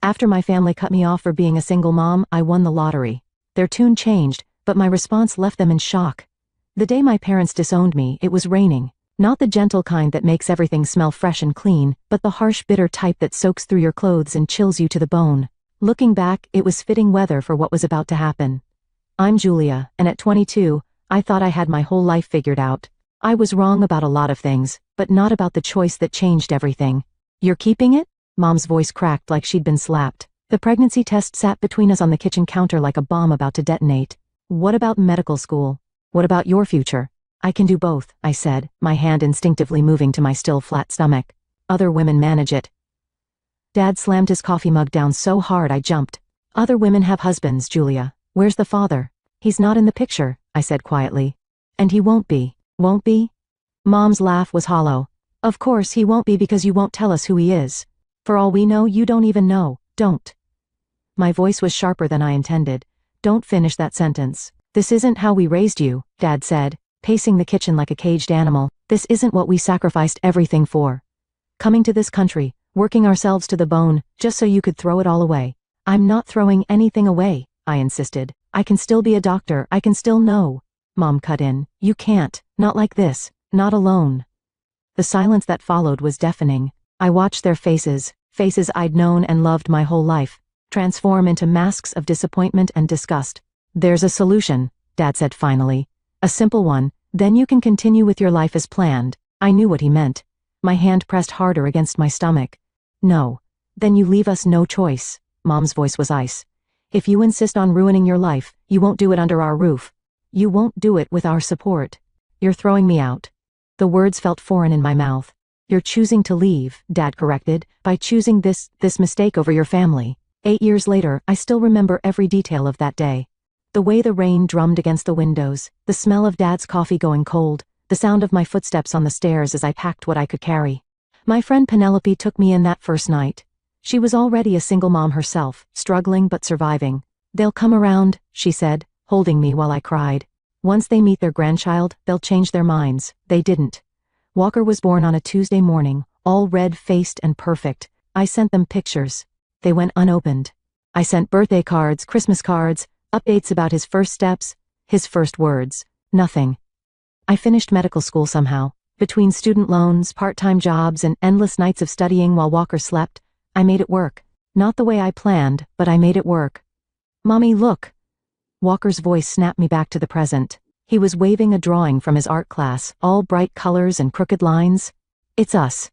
After my family cut me off for being a single mom, I won the lottery. Their tune changed, but my response left them in shock. The day my parents disowned me, it was raining. Not the gentle kind that makes everything smell fresh and clean, but the harsh, bitter type that soaks through your clothes and chills you to the bone. Looking back, it was fitting weather for what was about to happen. I'm Julia, and at 22, I thought I had my whole life figured out. I was wrong about a lot of things, but not about the choice that changed everything. You're keeping it? Mom's voice cracked like she'd been slapped. The pregnancy test sat between us on the kitchen counter like a bomb about to detonate. What about medical school? What about your future? I can do both, I said, my hand instinctively moving to my still flat stomach. Other women manage it. Dad slammed his coffee mug down so hard I jumped. Other women have husbands, Julia. Where's the father? He's not in the picture, I said quietly. And he won't be. Won't be? Mom's laugh was hollow. Of course he won't be because you won't tell us who he is. For all we know, you don't even know. Don't. My voice was sharper than I intended. Don't finish that sentence. This isn't how we raised you, Dad said, pacing the kitchen like a caged animal. This isn't what we sacrificed everything for. Coming to this country, working ourselves to the bone, just so you could throw it all away. I'm not throwing anything away, I insisted. I can still be a doctor, I can still know. Mom cut in. You can't. Not like this. Not alone. The silence that followed was deafening. I watched their faces I'd known and loved my whole life, transform into masks of disappointment and disgust. There's a solution, Dad said finally. A simple one, then you can continue with your life as planned. I knew what he meant. My hand pressed harder against my stomach. No. Then you leave us no choice. Mom's voice was ice. If you insist on ruining your life, you won't do it under our roof. You won't do it with our support. You're throwing me out. The words felt foreign in my mouth. You're choosing to leave, Dad corrected, by choosing this mistake over your family. 8 years later, I still remember every detail of that day. The way the rain drummed against the windows, the smell of Dad's coffee going cold, the sound of my footsteps on the stairs as I packed what I could carry. My friend Penelope took me in that first night. She was already a single mom herself, struggling but surviving. They'll come around, she said, holding me while I cried. Once they meet their grandchild, they'll change their minds. They didn't. Walker was born on a Tuesday morning, all red-faced and perfect. I sent them pictures. They went unopened. I sent birthday cards, Christmas cards, updates about his first steps, his first words. Nothing. I finished medical school somehow. Between student loans, part-time jobs, and endless nights of studying while Walker slept, I made it work. Not the way I planned, but I made it work. Mommy, look. Walker's voice snapped me back to the present. He was waving a drawing from his art class, all bright colors and crooked lines. It's us.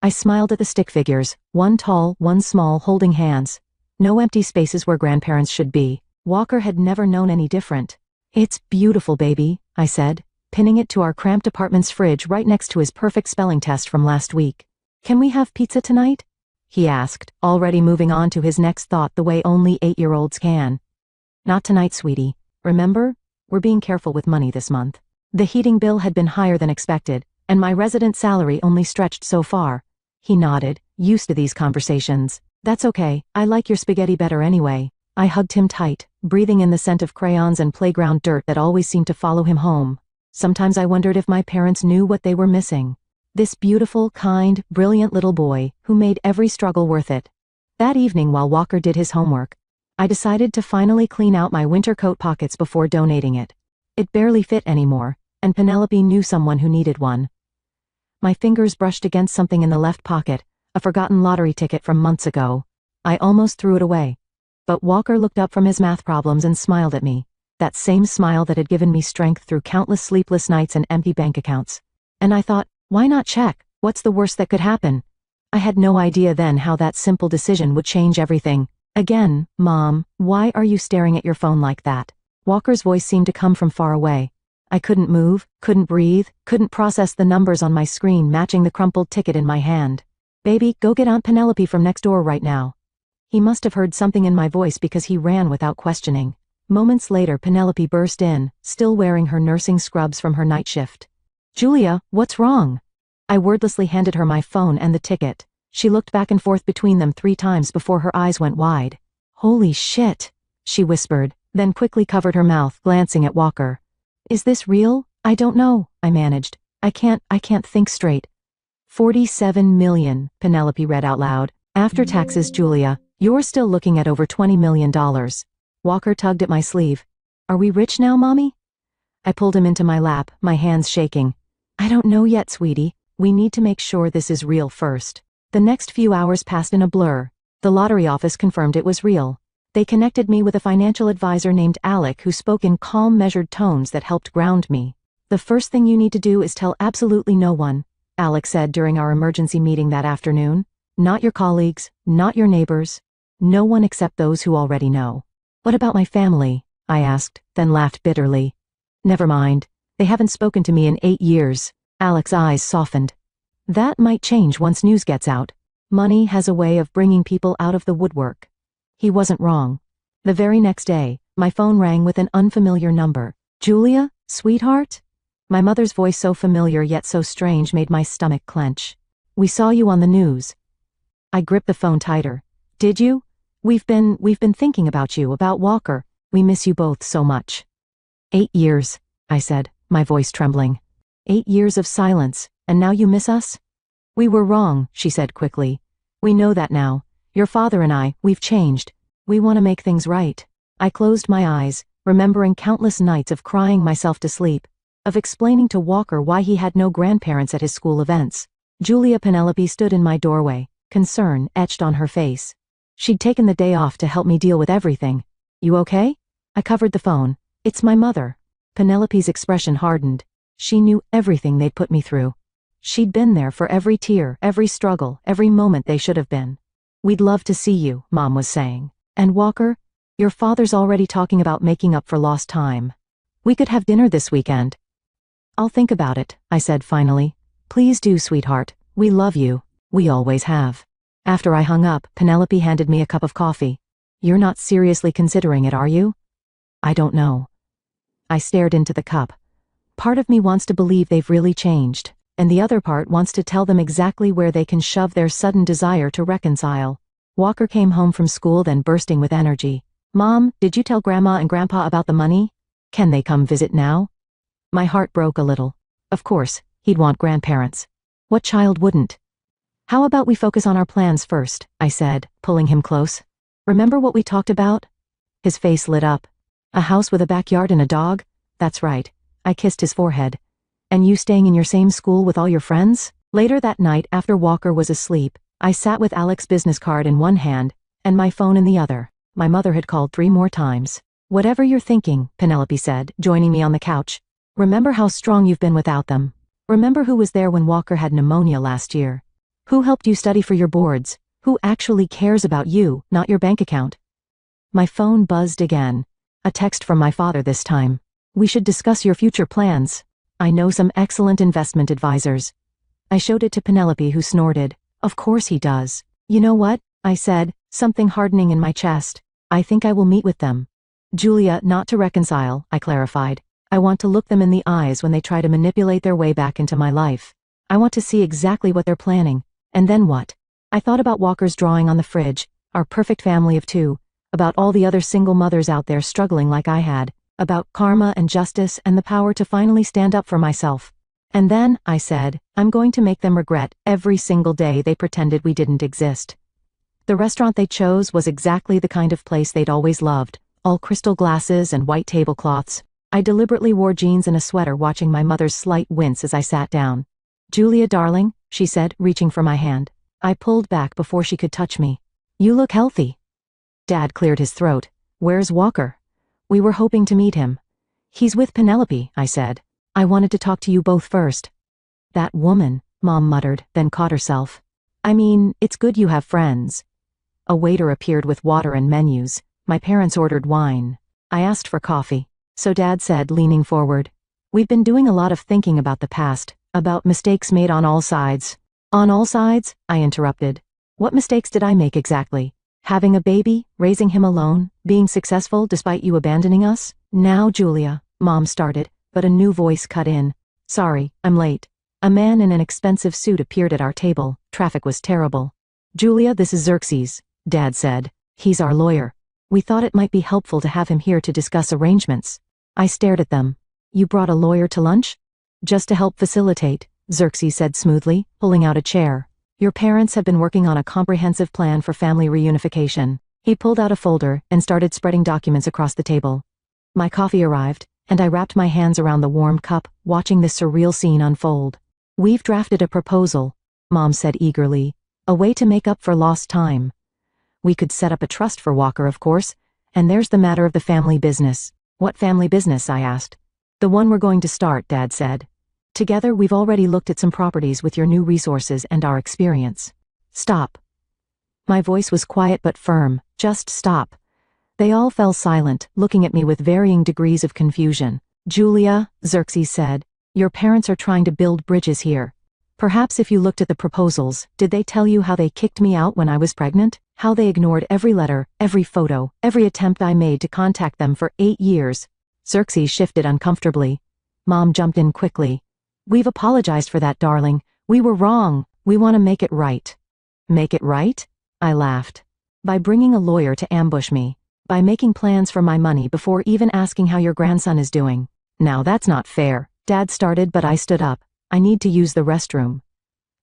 I smiled at the stick figures, one tall, one small, holding hands. No empty spaces where grandparents should be. Walker had never known any different. It's beautiful, baby, I said, pinning it to our cramped apartment's fridge right next to his perfect spelling test from last week. Can we have pizza tonight? He asked, already moving on to his next thought the way only 8-year-olds can. Not tonight, sweetie. Remember? We're being careful with money this month. The heating bill had been higher than expected, and my resident salary only stretched so far. He nodded, used to these conversations. That's okay, I like your spaghetti better anyway. I hugged him tight, breathing in the scent of crayons and playground dirt that always seemed to follow him home. Sometimes I wondered if my parents knew what they were missing. This beautiful, kind, brilliant little boy who made every struggle worth it. That evening while Walker did his homework, I decided to finally clean out my winter coat pockets before donating it. It barely fit anymore, and Penelope knew someone who needed one. My fingers brushed against something in the left pocket, a forgotten lottery ticket from months ago. I almost threw it away. But Walker looked up from his math problems and smiled at me, that same smile that had given me strength through countless sleepless nights and empty bank accounts. And I thought, why not check? What's the worst that could happen? I had no idea then how that simple decision would change everything. Again, Mom, why are you staring at your phone like that? Walker's voice seemed to come from far away. I couldn't move, couldn't breathe, couldn't process the numbers on my screen matching the crumpled ticket in my hand. Baby, go get Aunt Penelope from next door right now. He must have heard something in my voice because he ran without questioning. Moments later, Penelope burst in, still wearing her nursing scrubs from her night shift. Julia, what's wrong? I wordlessly handed her my phone and the ticket. She looked back and forth between them 3 times before her eyes went wide. Holy shit, she whispered, then quickly covered her mouth, glancing at Walker. Is this real? I don't know, I managed. I can't think straight. 47 million, Penelope read out loud. After taxes, Julia, You're still looking at over $20 million. Walker tugged at my sleeve. Are we rich now, Mommy? I pulled him into my lap, my hands shaking. I don't know yet, sweetie. We need to make sure this is real first. The next few hours passed in a blur. The lottery office confirmed it was real. They connected me with a financial advisor named Alec who spoke in calm, measured tones that helped ground me. The first thing you need to do is tell absolutely no one, Alec said during our emergency meeting that afternoon. Not your colleagues, not your neighbors. No one except those who already know. What about my family? I asked, then laughed bitterly. Never mind. They haven't spoken to me in 8 years. Alec's eyes softened. That might change once news gets out. Money has a way of bringing people out of the woodwork. He wasn't wrong. The very next day, my phone rang with an unfamiliar number. Julia, sweetheart? My mother's voice, so familiar yet so strange, made my stomach clench. We saw you on the news. I gripped the phone tighter. Did you? We've been thinking about you, about Walker. We miss you both so much. 8 years, I said, my voice trembling. 8 years of silence, and now you miss us? We were wrong, she said quickly. We know that now. Your father and I, we've changed. We want to make things right. I closed my eyes, remembering countless nights of crying myself to sleep, of explaining to Walker why he had no grandparents at his school events. Julia Penelope stood in my doorway, concern etched on her face. She'd taken the day off to help me deal with everything. You okay? I covered the phone. It's my mother. Penelope's expression hardened. She knew everything they'd put me through. She'd been there for every tear, every struggle, every moment they should have been. We'd love to see you, Mom was saying. And Walker, your father's already talking about making up for lost time. We could have dinner this weekend. I'll think about it, I said finally. Please do, sweetheart. We love you. We always have. After I hung up, Penelope handed me a cup of coffee. You're not seriously considering it, are you? I don't know. I stared into the cup. Part of me wants to believe they've really changed, and the other part wants to tell them exactly where they can shove their sudden desire to reconcile. Walker came home from school then bursting with energy. Mom, did you tell Grandma and Grandpa about the money? Can they come visit now? My heart broke a little. Of course, he'd want grandparents. What child wouldn't? How about we focus on our plans first, I said, pulling him close. Remember what we talked about? His face lit up. A house with a backyard and a dog? That's right. I kissed his forehead. And you staying in your same school with all your friends? Later that night, after Walker was asleep, I sat with Alec's business card in one hand, and my phone in the other. My mother had called 3 more times. Whatever you're thinking, Penelope said, joining me on the couch. Remember how strong you've been without them. Remember who was there when Walker had pneumonia last year. Who helped you study for your boards? Who actually cares about you, not your bank account? My phone buzzed again. A text from my father this time. We should discuss your future plans. I know some excellent investment advisors. I showed it to Penelope, who snorted. Of course he does. You know what? I said, something hardening in my chest. I think I will meet with them. Julia, not to reconcile, I clarified. I want to look them in the eyes when they try to manipulate their way back into my life. I want to see exactly what they're planning. And then what? I thought about Walker's drawing on the fridge, our perfect family of 2, about all the other single mothers out there struggling like I had, about karma and justice and the power to finally stand up for myself. And then, I said, I'm going to make them regret every single day they pretended we didn't exist. The restaurant they chose was exactly the kind of place they'd always loved, all crystal glasses and white tablecloths. I deliberately wore jeans and a sweater, watching my mother's slight wince as I sat down. Julia, darling, she said, reaching for my hand. I pulled back before she could touch me. You look healthy. Dad cleared his throat. Where's Walker? We were hoping to meet him. He's with Penelope, I said. I wanted to talk to you both first. That woman, Mom muttered, then caught herself. I mean, it's good you have friends. A waiter appeared with water and menus. My parents ordered wine. I asked for coffee. So Dad said, leaning forward. We've been doing a lot of thinking about the past, about mistakes made on all sides. On all sides? I interrupted. What mistakes did I make exactly? Having a baby, raising him alone, being successful despite you abandoning us? Now, Julia, Mom started, but a new voice cut in. Sorry, I'm late. A man in an expensive suit appeared at our table. Traffic was terrible. Julia, this is Xerxes, Dad said. He's our lawyer. We thought it might be helpful to have him here to discuss arrangements. I stared at them. You brought a lawyer to lunch? Just to help facilitate, Xerxes said smoothly, pulling out a chair. Your parents have been working on a comprehensive plan for family reunification. He pulled out a folder and started spreading documents across the table. My coffee arrived, and I wrapped my hands around the warm cup, watching this surreal scene unfold. We've drafted a proposal, Mom said eagerly, a way to make up for lost time. We could set up a trust for Walker, of course, and there's the matter of the family business. What family business? I asked. The one we're going to start, Dad said. Together we've already looked at some properties with your new resources and our experience. Stop. My voice was quiet but firm. Just stop. They all fell silent, looking at me with varying degrees of confusion. Julia, Xerxes said, your parents are trying to build bridges here. Perhaps if you looked at the proposals, did they tell you how they kicked me out when I was pregnant? How they ignored every letter, every photo, every attempt I made to contact them for 8 years? Xerxes shifted uncomfortably. Mom jumped in quickly. We've apologized for that, darling. We were wrong. We want to make it right. Make it right? I laughed. By bringing a lawyer to ambush me. By making plans for my money before even asking how your grandson is doing. Now that's not fair. Dad started, but I stood up. I need to use the restroom.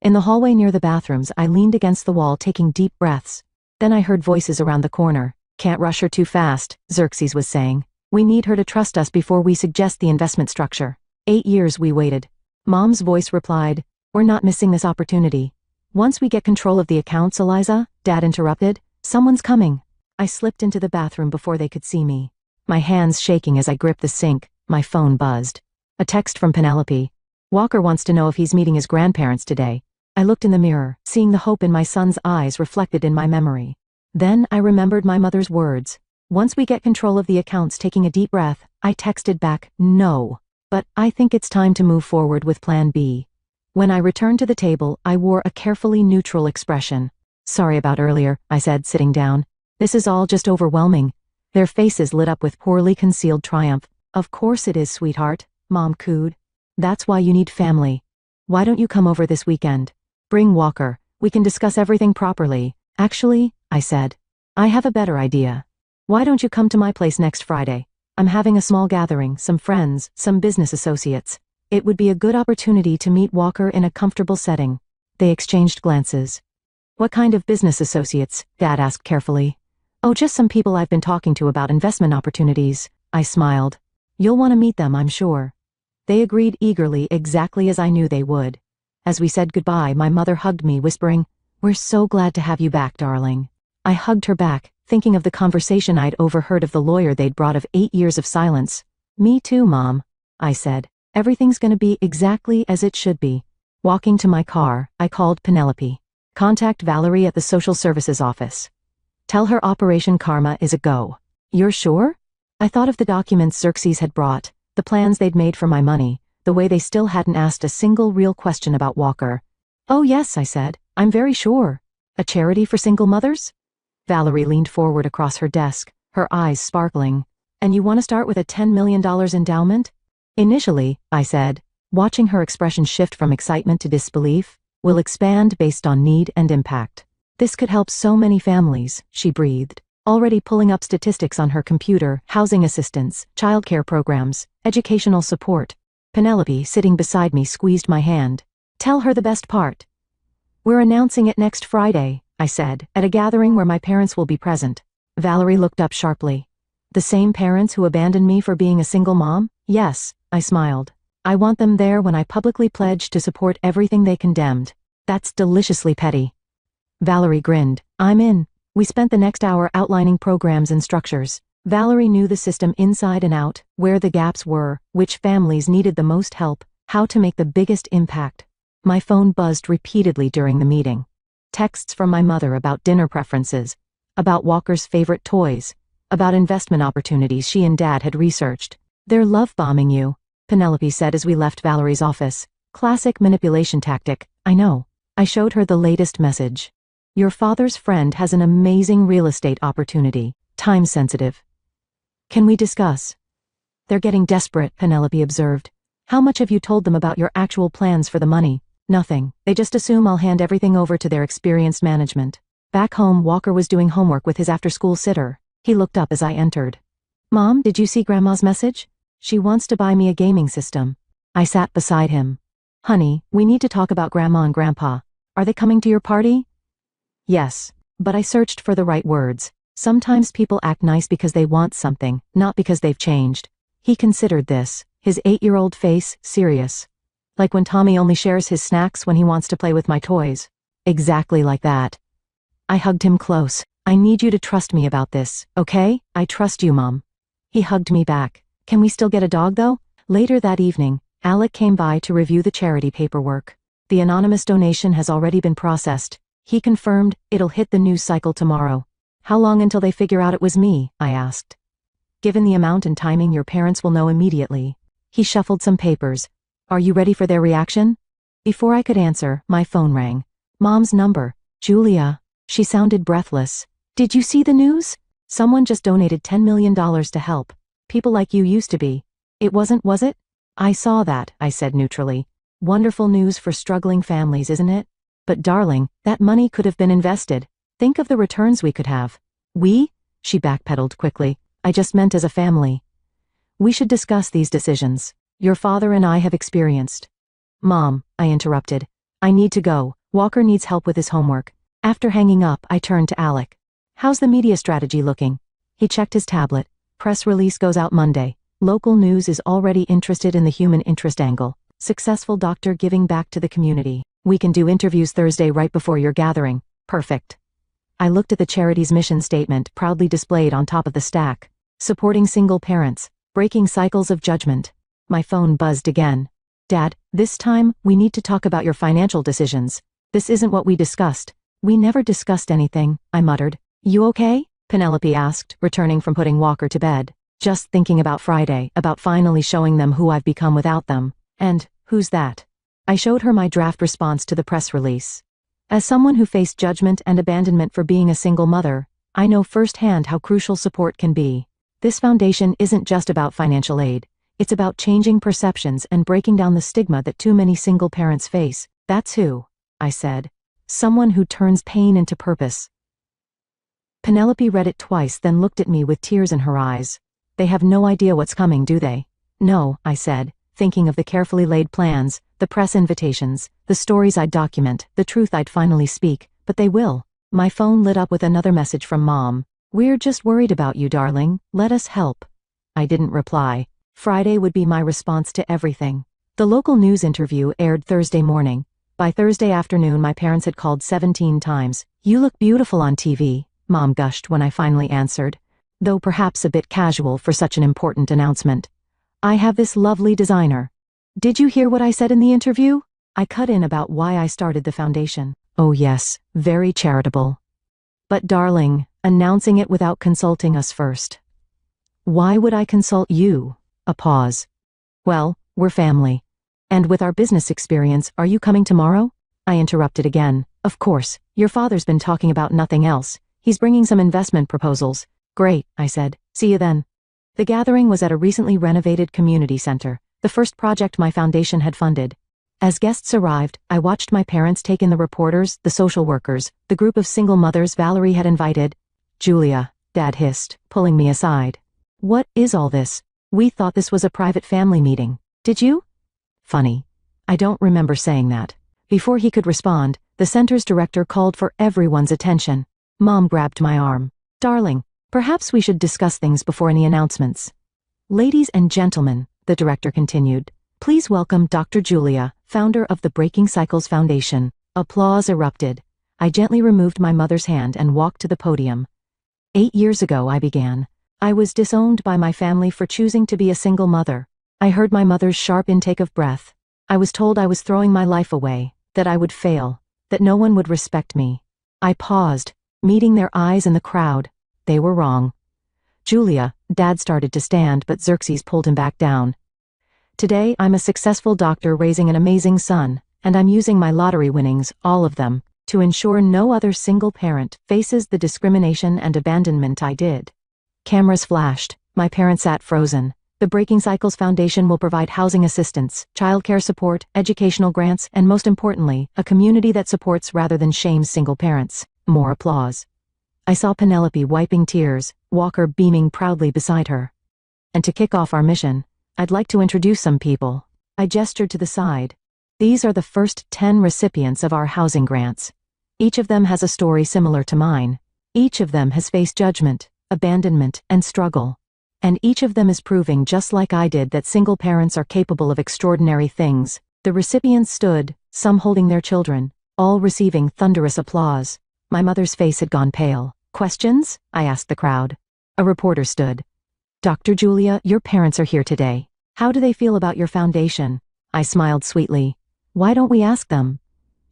In the hallway near the bathrooms, I leaned against the wall, taking deep breaths. Then I heard voices around the corner. Can't rush her too fast, Xerxes was saying. We need her to trust us before we suggest the investment structure. 8 years we waited. Mom's voice replied, we're not missing this opportunity. Once we get control of the accounts, Eliza, Dad interrupted, someone's coming. I slipped into the bathroom before they could see me. My hands shaking as I gripped the sink, my phone buzzed. A text from Penelope. Walker wants to know if he's meeting his grandparents today. I looked in the mirror, seeing the hope in my son's eyes reflected in my memory. Then I remembered my mother's words. Once we get control of the accounts, taking a deep breath, I texted back, no. But I think it's time to move forward with Plan B. When I returned to the table, I wore a carefully neutral expression. Sorry about earlier, I said, sitting down. This is all just overwhelming. Their faces lit up with poorly concealed triumph. Of course it is, sweetheart, Mom cooed. That's why you need family. Why don't you come over this weekend? Bring Walker. We can discuss everything properly. Actually, I said, I have a better idea. Why don't you come to my place next Friday? I'm having a small gathering, some friends, some business associates. It would be a good opportunity to meet Walker in a comfortable setting. They exchanged glances. What kind of business associates? Dad asked carefully. Oh, just some people I've been talking to about investment opportunities. I smiled. You'll want to meet them, I'm sure. They agreed eagerly, exactly as I knew they would. As we said goodbye, my mother hugged me, whispering, we're so glad to have you back, darling. I hugged her back, thinking of the conversation I'd overheard of the lawyer they'd brought of 8 years of silence. Me too, Mom, I said. Everything's gonna be exactly as it should be. Walking to my car, I called Penelope. Contact Valerie at the social services office. Tell her Operation Karma is a go. You're sure? I thought of the documents Xerxes had brought, the plans they'd made for my money, the way they still hadn't asked a single real question about Walker. Oh yes, I said, I'm very sure. A charity for single mothers? Valerie leaned forward across her desk, her eyes sparkling. And you want to start with a $10 million endowment? Initially, I said, watching her expression shift from excitement to disbelief, we'll expand based on need and impact. This could help so many families, she breathed, already pulling up statistics on her computer, housing assistance, childcare programs, educational support. Penelope, sitting beside me, squeezed my hand. Tell her the best part. We're announcing it next Friday, I said, at a gathering where my parents will be present. Valerie looked up sharply. The same parents who abandoned me for being a single mom? Yes, I smiled. I want them there when I publicly pledge to support everything they condemned. That's deliciously petty. Valerie grinned. I'm in. We spent the next hour outlining programs and structures. Valerie knew the system inside and out, where the gaps were, which families needed the most help, how to make the biggest impact. My phone buzzed repeatedly during the meeting. Texts from my mother about dinner preferences, about Walker's favorite toys, about investment opportunities she and Dad had researched. They're love-bombing you, Penelope said as we left Valerie's office. Classic manipulation tactic, I know. I showed her the latest message. Your father's friend has an amazing real estate opportunity, time-sensitive. Can we discuss? They're getting desperate, Penelope observed. How much have you told them about your actual plans for the money? Nothing. They just assume I'll hand everything over to their experienced management. Back home, Walker was doing homework with his after-school sitter. He looked up as I entered. Mom, did you see Grandma's message? She wants to buy me a gaming system. I sat beside him. Honey, we need to talk about Grandma and Grandpa. Are they coming to your party? Yes. But I searched for the right words. Sometimes people act nice because they want something, not because they've changed. He considered this, his 8-year-old face serious. Like when Tommy only shares his snacks when he wants to play with my toys. Exactly like that. I hugged him close. I need you to trust me about this, okay? I trust you, Mom. He hugged me back. Can we still get a dog though? Later that evening, Alec came by to review the charity paperwork. The anonymous donation has already been processed. He confirmed it'll hit the news cycle tomorrow. How long until they figure out it was me? I asked. Given the amount and timing, your parents will know immediately. He shuffled some papers. Are you ready for their reaction? Before I could answer, my phone rang. Mom's number. Julia. She sounded breathless. Did you see the news? Someone just donated $10 million to help. People like you used to be. It wasn't, was it? I saw that, I said neutrally. Wonderful news for struggling families, isn't it? But darling, that money could have been invested. Think of the returns we could have. We? She backpedaled quickly. I just meant as a family. We should discuss these decisions. Your father and I have experienced. Mom, I interrupted. I need to go. Walker needs help with his homework. After hanging up, I turned to Alec. How's the media strategy looking? He checked his tablet. Press release goes out Monday. Local news is already interested in the human interest angle. Successful doctor giving back to the community. We can do interviews Thursday right before your gathering. Perfect. I looked at the charity's mission statement proudly displayed on top of the stack. Supporting single parents. Breaking cycles of judgment. My phone buzzed again. Dad, this time, we need to talk about your financial decisions. This isn't what we discussed. We never discussed anything, I muttered. You okay? Penelope asked, returning from putting Walker to bed. Just thinking about Friday, about finally showing them who I've become without them. And, who's that? I showed her my draft response to the press release. As someone who faced judgment and abandonment for being a single mother, I know firsthand how crucial support can be. This foundation isn't just about financial aid. It's about changing perceptions and breaking down the stigma that too many single parents face. That's who, I said. Someone who turns pain into purpose. Penelope read it twice, then looked at me with tears in her eyes. They have no idea what's coming, do they? No, I said, thinking of the carefully laid plans, the press invitations, the stories I'd document, the truth I'd finally speak, but they will. My phone lit up with another message from Mom. We're just worried about you, darling. Let us help. I didn't reply. Friday would be my response to everything. The local news interview aired Thursday morning. By Thursday afternoon, my parents had called 17 times. You look beautiful on TV, Mom gushed when I finally answered, though perhaps a bit casual for such an important announcement. I have this lovely designer. Did you hear what I said in the interview? I cut in about why I started the foundation. Oh yes, very charitable. But darling, announcing it without consulting us first. Why would I consult you? A pause. Well, we're family. And with our business experience, are you coming tomorrow? I interrupted again. Of course, your father's been talking about nothing else. He's bringing some investment proposals. Great, I said. See you then. The gathering was at a recently renovated community center, the first project my foundation had funded. As guests arrived, I watched my parents take in the reporters, the social workers, the group of single mothers Valerie had invited. Julia, Dad hissed, pulling me aside. What is all this? We thought this was a private family meeting. Did you? Funny. I don't remember saying that. Before he could respond, the center's director called for everyone's attention. Mom grabbed my arm. Darling, perhaps we should discuss things before any announcements. Ladies and gentlemen, the director continued, please welcome Dr. Julia, founder of the Breaking Cycles Foundation. Applause erupted. I gently removed my mother's hand and walked to the podium. 8 years ago, I began. I was disowned by my family for choosing to be a single mother. I heard my mother's sharp intake of breath. I was told I was throwing my life away, that I would fail, that no one would respect me. I paused, meeting their eyes in the crowd. They were wrong. Julia, Dad started to stand, but Xerxes pulled him back down. Today, I'm a successful doctor raising an amazing son, and I'm using my lottery winnings, all of them, to ensure no other single parent faces the discrimination and abandonment I did. Cameras flashed. My parents sat frozen. The Breaking Cycles Foundation will provide housing assistance, childcare support, educational grants, and most importantly, a community that supports rather than shames single parents. More applause. I saw Penelope wiping tears, Walker beaming proudly beside her. And to kick off our mission, I'd like to introduce some people. I gestured to the side. These are the first 10 recipients of our housing grants. Each of them has a story similar to mine. Each of them has faced judgment, abandonment, and struggle. And each of them is proving, just like I did, that single parents are capable of extraordinary things. The recipients stood, some holding their children, all receiving thunderous applause. My mother's face had gone pale. Questions? I asked the crowd. A reporter stood. Dr. Julia, your parents are here today. How do they feel about your foundation? I smiled sweetly. Why don't we ask them?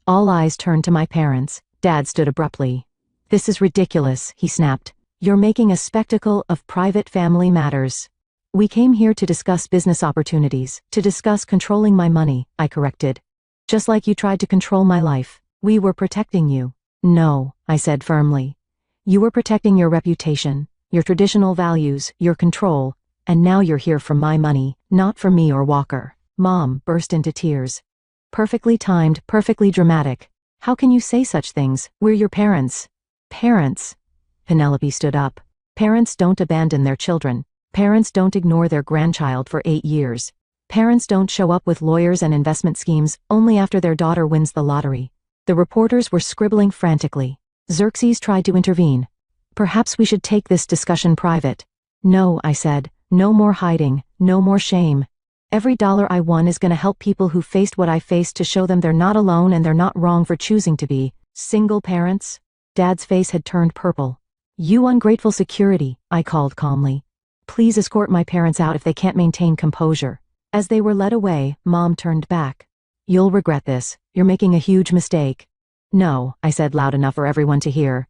All eyes turned to my parents. Dad stood abruptly. This is ridiculous, he snapped. You're making a spectacle of private family matters. We came here to discuss business opportunities, to discuss controlling my money, I corrected. Just like you tried to control my life. We were protecting you. No, I said firmly. You were protecting your reputation, your traditional values, your control, and now you're here for my money, not for me or Walker. Mom burst into tears. Perfectly timed, perfectly dramatic. How can you say such things? We're your parents. Parents. Penelope stood up. Parents don't abandon their children. Parents don't ignore their grandchild for 8 years. Parents don't show up with lawyers and investment schemes only after their daughter wins the lottery. The reporters were scribbling frantically. Xerxes tried to intervene. Perhaps we should take this discussion private. No, I said. No more hiding, no more shame. Every dollar I won is going to help people who faced what I faced, to show them they're not alone and they're not wrong for choosing to be single parents. Dad's face had turned purple. You ungrateful security, I called calmly. Please escort my parents out if they can't maintain composure. As they were led away, Mom turned back. You'll regret this. You're making a huge mistake. No, I said loud enough for everyone to hear.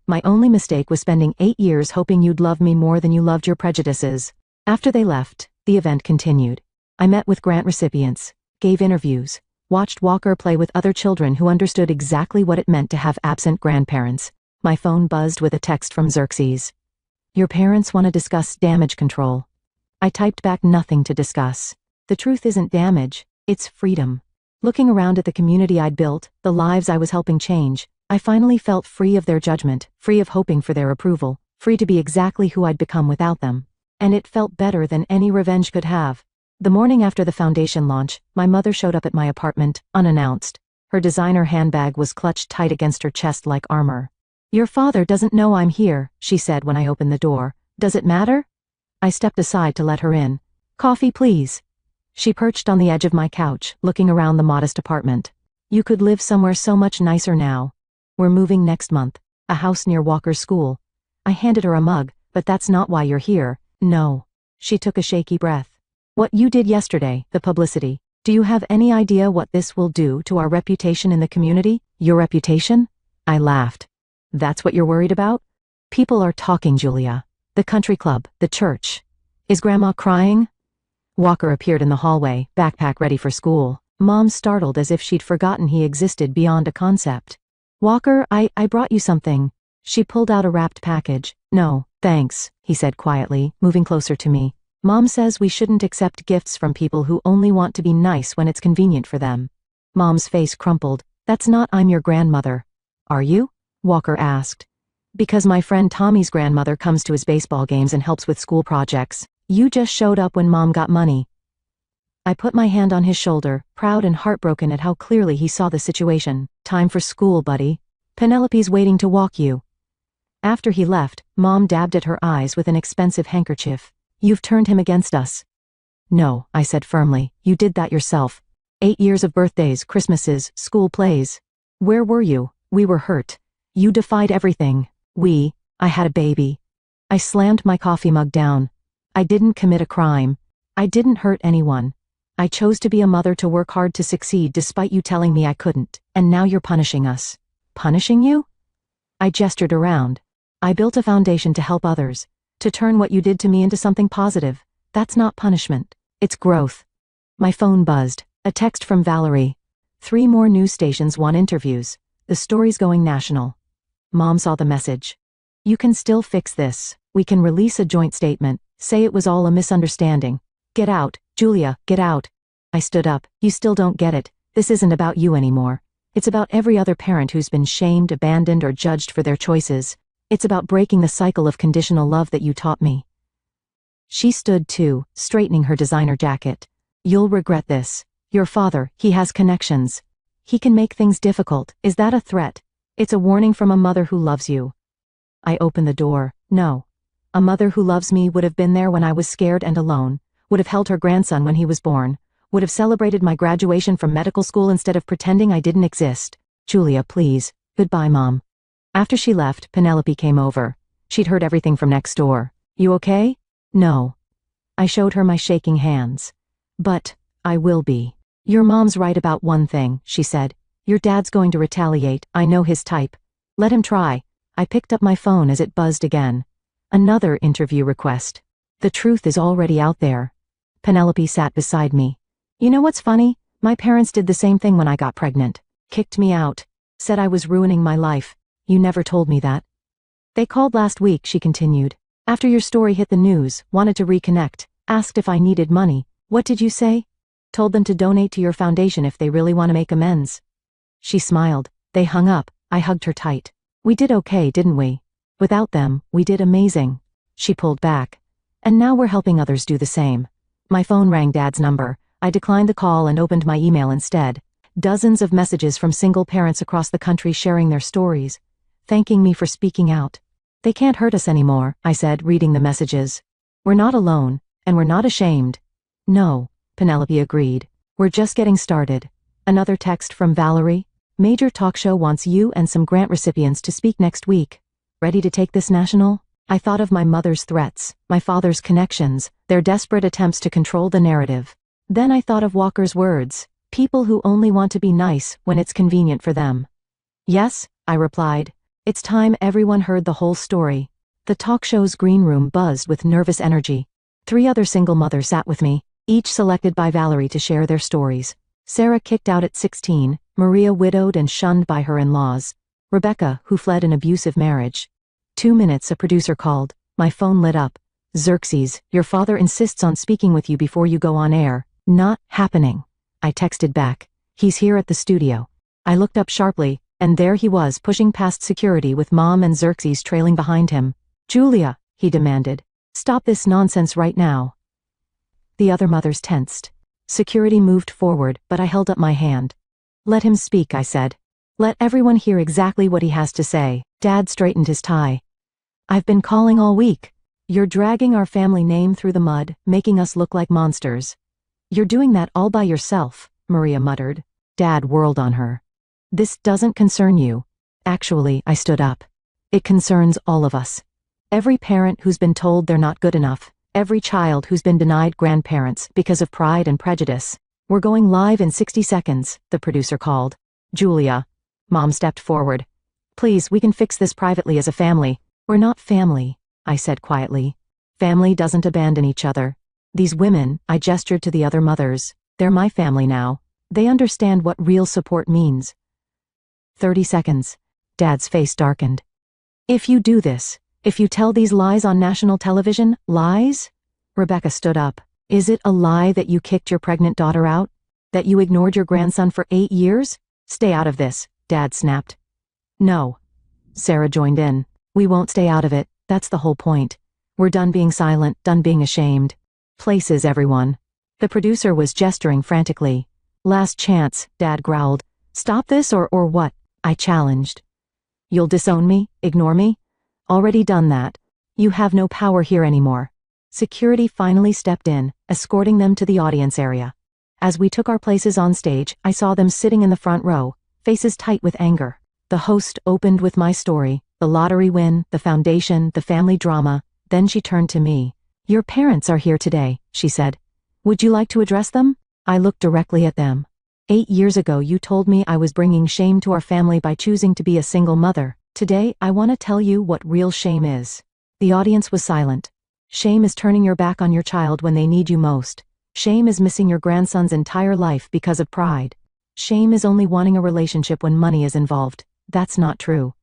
My only mistake was spending 8 years hoping you'd love me more than you loved your prejudices. After they left, the event continued. I met with grant recipients, gave interviews, watched Walker play with other children who understood exactly what it meant to have absent grandparents. My phone buzzed with a text from Xerxes. Your parents want to discuss damage control. I typed back nothing to discuss. The truth isn't damage, it's freedom. Looking around at the community I'd built, the lives I was helping change, I finally felt free of their judgment, free of hoping for their approval, free to be exactly who I'd become without them. And it felt better than any revenge could have. The morning after the foundation launch, my mother showed up at my apartment, unannounced. Her designer handbag was clutched tight against her chest like armor. Your father doesn't know I'm here, she said when I opened the door. Does it matter? I stepped aside to let her in. Coffee, please. She perched on the edge of my couch, looking around the modest apartment. You could live somewhere so much nicer now. We're moving next month. A house near Walker's school. I handed her a mug. But that's not why you're here. No. She took a shaky breath. What you did yesterday, the publicity. Do you have any idea what this will do to our reputation in the community? Your reputation? I laughed. That's what you're worried about? People are talking, Julia. The country club, the church. Is Grandma crying? Walker appeared in the hallway, backpack ready for school. Mom startled as if she'd forgotten he existed beyond a concept. Walker, I brought you something. She pulled out a wrapped package. No, thanks, he said quietly, moving closer to me. Mom says we shouldn't accept gifts from people who only want to be nice when it's convenient for them. Mom's face crumpled. That's not I'm your grandmother. Are you? Walker asked. Because my friend Tommy's grandmother comes to his baseball games and helps with school projects. You just showed up when Mom got money. I put my hand on his shoulder, proud and heartbroken at how clearly he saw the situation. Time for school, buddy. Penelope's waiting to walk you. After he left, Mom dabbed at her eyes with an expensive handkerchief. You've turned him against us. No, I said firmly, you did that yourself. 8 years of birthdays, Christmases, school plays. Where were you? We were hurt. You defied everything. I had a baby. I slammed my coffee mug down. I didn't commit a crime. I didn't hurt anyone. I chose to be a mother, to work hard to succeed despite you telling me I couldn't, and now you're punishing us. Punishing you? I gestured around. I built a foundation to help others, to turn what you did to me into something positive. That's not punishment. It's growth. My phone buzzed. A text from Valerie. 3 more news stations want interviews. The story's going national. Mom saw the message. You can still fix this. We can release a joint statement. Say it was all a misunderstanding. Get out, Julia, get out. I stood up. You still don't get it. This isn't about you anymore. It's about every other parent who's been shamed, abandoned, or judged for their choices. It's about breaking the cycle of conditional love that you taught me. She stood too, straightening her designer jacket. You'll regret this. Your father, he has connections. He can make things difficult. Is that a threat? It's a warning from a mother who loves you. I opened the door. No. A mother who loves me would have been there when I was scared and alone, would have held her grandson when he was born, would have celebrated my graduation from medical school instead of pretending I didn't exist. Julia, please. Goodbye, Mom. After she left, Penelope came over. She'd heard everything from next door. You okay? No. I showed her my shaking hands. But I will be. Your mom's right about one thing, she said. Your dad's going to retaliate. I know his type. Let him try. I picked up my phone as it buzzed again. Another interview request. The truth is already out there. Penelope sat beside me. You know what's funny? My parents did the same thing when I got pregnant. Kicked me out. Said I was ruining my life. You never told me that. They called last week, she continued. After your story hit the news, wanted to reconnect, asked if I needed money. What did you say? Told them to donate to your foundation if they really want to make amends. She smiled. They hung up. I hugged her tight. We did okay, didn't we? Without them, we did amazing. She pulled back. And now we're helping others do the same. My phone rang Dad's number. I declined the call and opened my email instead. Dozens of messages from single parents across the country sharing their stories, thanking me for speaking out. They can't hurt us anymore, I said, reading the messages. We're not alone, and we're not ashamed. No, Penelope agreed. We're just getting started. Another text from Valerie. Major talk show wants you and some grant recipients to speak next week. Ready to take this national? I thought of my mother's threats, my father's connections, their desperate attempts to control the narrative. Then I thought of Walker's words, people who only want to be nice when it's convenient for them. Yes, I replied. It's time everyone heard the whole story. The talk show's green room buzzed with nervous energy. 3 other single mothers sat with me, each selected by Valerie to share their stories. Sarah, kicked out at 16, Maria, widowed and shunned by her in-laws, Rebecca, who fled an abusive marriage. 2 minutes, a producer called. My phone lit up. Xerxes, your father insists on speaking with you before you go on air. Not happening. I texted back. He's here at the studio. I looked up sharply, and there he was, pushing past security with Mom and Xerxes trailing behind him. Julia, he demanded. Stop this nonsense right now. The other mothers tensed. Security moved forward, but I held up my hand. Let him speak, I said. Let everyone hear exactly what he has to say. Dad straightened his tie. I've been calling all week. You're dragging our family name through the mud, making us look like monsters. You're doing that all by yourself, Maria muttered. Dad whirled on her. This doesn't concern you. Actually, I stood up. It concerns all of us. Every parent who's been told they're not good enough. Every child who's been denied grandparents because of pride and prejudice. We're going live in 60 seconds, the producer called. Julia. Mom stepped forward. Please, we can fix this privately as a family. We're not family, I said quietly. Family doesn't abandon each other. These women, I gestured to the other mothers, they're my family now. They understand what real support means. 30 seconds. Dad's face darkened. If you do this, if you tell these lies on national television, lies? Rebecca stood up. Is it a lie that you kicked your pregnant daughter out? That you ignored your grandson for 8 years? Stay out of this, Dad snapped. No. Sarah joined in. We won't stay out of it, that's the whole point. We're done being silent, done being ashamed. Places, everyone. The producer was gesturing frantically. Last chance, Dad growled. Stop this or what? I challenged. You'll disown me? Ignore me? Already done that. You have no power here anymore. Security finally stepped in, escorting them to the audience area. As we took our places on stage, I saw them sitting in the front row, faces tight with anger. The host opened with my story, the lottery win, the foundation, the family drama. Then she turned to me. Your parents are here today, she said. Would you like to address them? I looked directly at them. 8 years ago you told me I was bringing shame to our family by choosing to be a single mother. Today, I want to tell you what real shame is. The audience was silent. Shame is turning your back on your child when they need you most. Shame is missing your grandson's entire life because of pride. Shame is only wanting a relationship when money is involved. That's not true.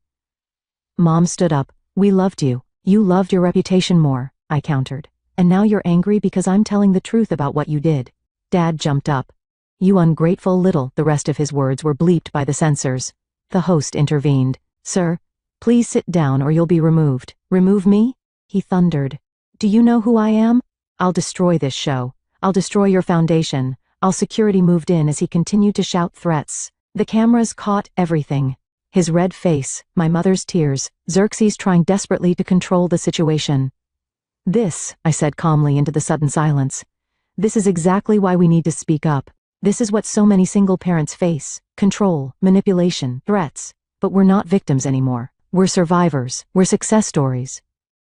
Mom stood up. We loved you. You loved your reputation more, I countered. And now you're angry because I'm telling the truth about what you did. Dad jumped up. You ungrateful little, the rest of his words were bleeped by the censors. The host intervened. Sir, please sit down or you'll be removed. Remove me? He thundered. Do you know who I am? I'll destroy this show. I'll destroy your foundation. All security moved in as he continued to shout threats. The cameras caught everything. His red face, my mother's tears, Xerxes trying desperately to control the situation. This, I said calmly into the sudden silence. This is exactly why we need to speak up. This is what so many single parents face. Control, manipulation, threats. But we're not victims anymore. We're survivors. We're success stories.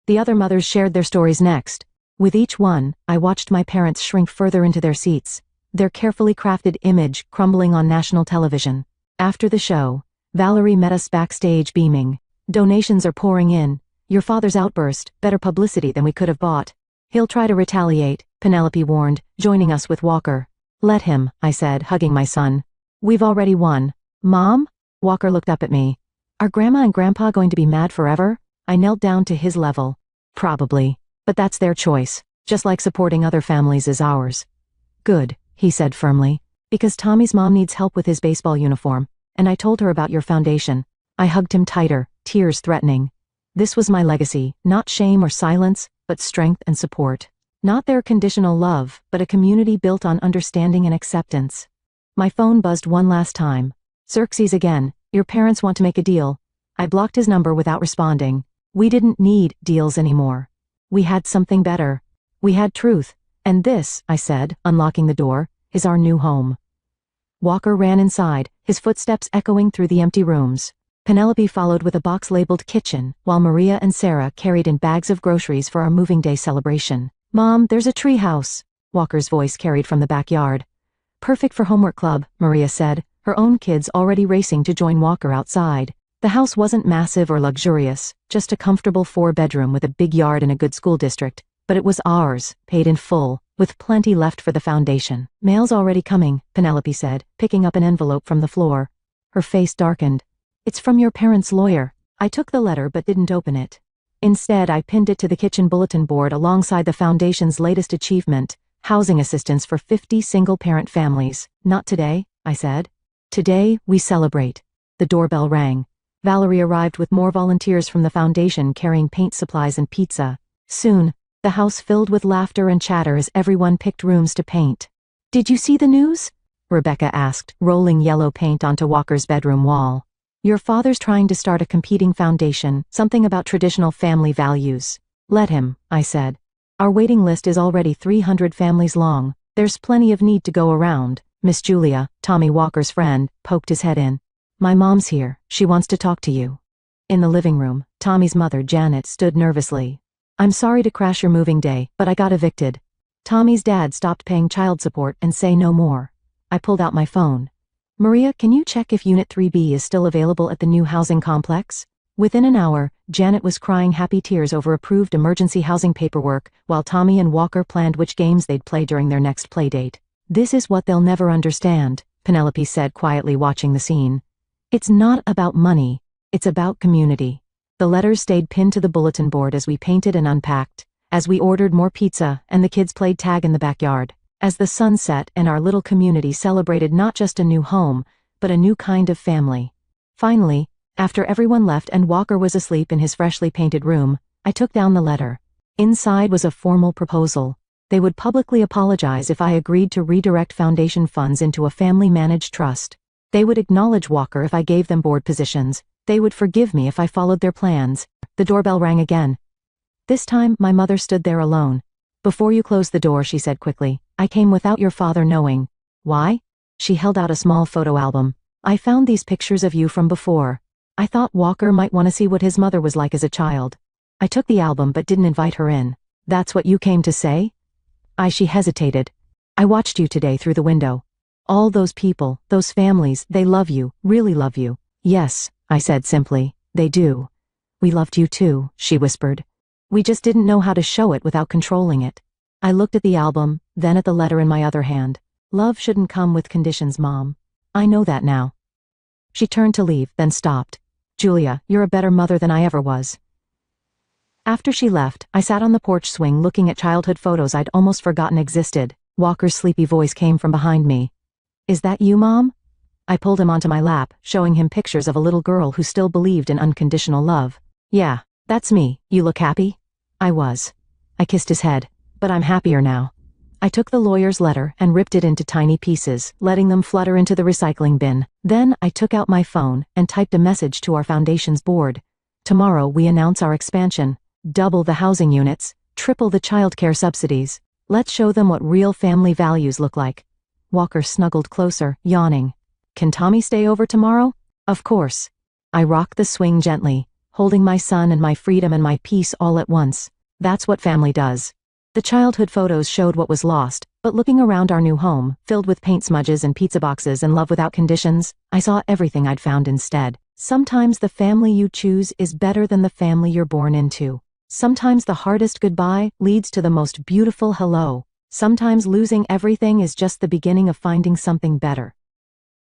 The other mothers shared their stories next. With each one, I watched my parents shrink further into their seats, their carefully crafted image crumbling on national television. After the show, Valerie met us backstage beaming. Donations are pouring in. Your father's outburst, better publicity than we could have bought. He'll try to retaliate, Penelope warned, joining us with Walker. Let him, I said, hugging my son. We've already won. Mom? Walker looked up at me. Are Grandma and Grandpa going to be mad forever? I knelt down to his level. Probably. But that's their choice, just like supporting other families is ours. Good, he said firmly. Because Tommy's mom needs help with his baseball uniform, and I told her about your foundation. I hugged him tighter, tears threatening. This was my legacy, not shame or silence, but strength and support. Not their conditional love, but a community built on understanding and acceptance. My phone buzzed one last time. Xerxes again, your parents want to make a deal. I blocked his number without responding. We didn't need deals anymore. We had something better. We had truth. And this, I said, unlocking the door, is our new home. Walker ran inside, his footsteps echoing through the empty rooms. Penelope followed with a box labeled kitchen, while Maria and Sarah carried in bags of groceries for our moving day celebration. Mom, there's a tree house, Walker's voice carried from the backyard. Perfect for homework club, Maria said, her own kids already racing to join Walker outside. The house wasn't massive or luxurious, just a comfortable 4-bedroom with a big yard and a good school district, but it was ours, paid in full, with plenty left for the foundation. Mail's already coming, Penelope said, picking up an envelope from the floor. Her face darkened. It's from your parents' lawyer. I took the letter but didn't open it. Instead, I pinned it to the kitchen bulletin board alongside the foundation's latest achievement, housing assistance for 50 single-parent families. Not today, I said. Today, we celebrate. The doorbell rang. Valerie arrived with more volunteers from the foundation carrying paint supplies and pizza. Soon, the house filled with laughter and chatter as everyone picked rooms to paint. Did you see the news? Rebecca asked, rolling yellow paint onto Walker's bedroom wall. Your father's trying to start a competing foundation, something about traditional family values. Let him, I said. Our waiting list is already 300 families long. There's plenty of need to go around. Miss Julia, Tommy Walker's friend, poked his head in. My mom's here. She wants to talk to you. In the living room, Tommy's mother, Janet, stood nervously. I'm sorry to crash your moving day, but I got evicted. Tommy's dad stopped paying child support and say no more. I pulled out my phone. Maria, can you check if Unit 3B is still available at the new housing complex? Within an hour, Janet was crying happy tears over approved emergency housing paperwork, while Tommy and Walker planned which games they'd play during their next playdate. This is what they'll never understand, Penelope said quietly watching the scene. It's not about money, it's about community. The letters stayed pinned to the bulletin board as we painted and unpacked, as we ordered more pizza and the kids played tag in the backyard, as the sun set and our little community celebrated not just a new home, but a new kind of family. Finally, after everyone left and Walker was asleep in his freshly painted room, I took down the letter. Inside was a formal proposal. They would publicly apologize if I agreed to redirect foundation funds into a family-managed trust. They would acknowledge Walker if I gave them board positions. They would forgive me if I followed their plans. The doorbell rang again. This time, my mother stood there alone. Before you close the door, she said quickly, I came without your father knowing. Why? She held out a small photo album. I found these pictures of you from before. I thought Walker might want to see what his mother was like as a child. I took the album but didn't invite her in. That's what you came to say? She hesitated. I watched you today through the window. All those people, those families, they love you, really love you. Yes, I said simply, they do. We loved you too, she whispered. We just didn't know how to show it without controlling it. I looked at the album, then at the letter in my other hand. Love shouldn't come with conditions, Mom. I know that now. She turned to leave, then stopped. Julia, you're a better mother than I ever was. After she left, I sat on the porch swing looking at childhood photos I'd almost forgotten existed. Walker's sleepy voice came from behind me. Is that you, Mom? I pulled him onto my lap, showing him pictures of a little girl who still believed in unconditional love. Yeah, that's me. You look happy? I was. I kissed his head. But I'm happier now. I took the lawyer's letter and ripped it into tiny pieces, letting them flutter into the recycling bin. Then I took out my phone and typed a message to our foundation's board. Tomorrow we announce our expansion. Double the housing units, triple the childcare subsidies. Let's show them what real family values look like. Walker snuggled closer, yawning. Can Tommy stay over tomorrow? Of course. I rocked the swing gently, holding my son and my freedom and my peace all at once. That's what family does. The childhood photos showed what was lost, but looking around our new home, filled with paint smudges and pizza boxes and love without conditions, I saw everything I'd found instead. Sometimes the family you choose is better than the family you're born into. Sometimes the hardest goodbye leads to the most beautiful hello. Sometimes losing everything is just the beginning of finding something better.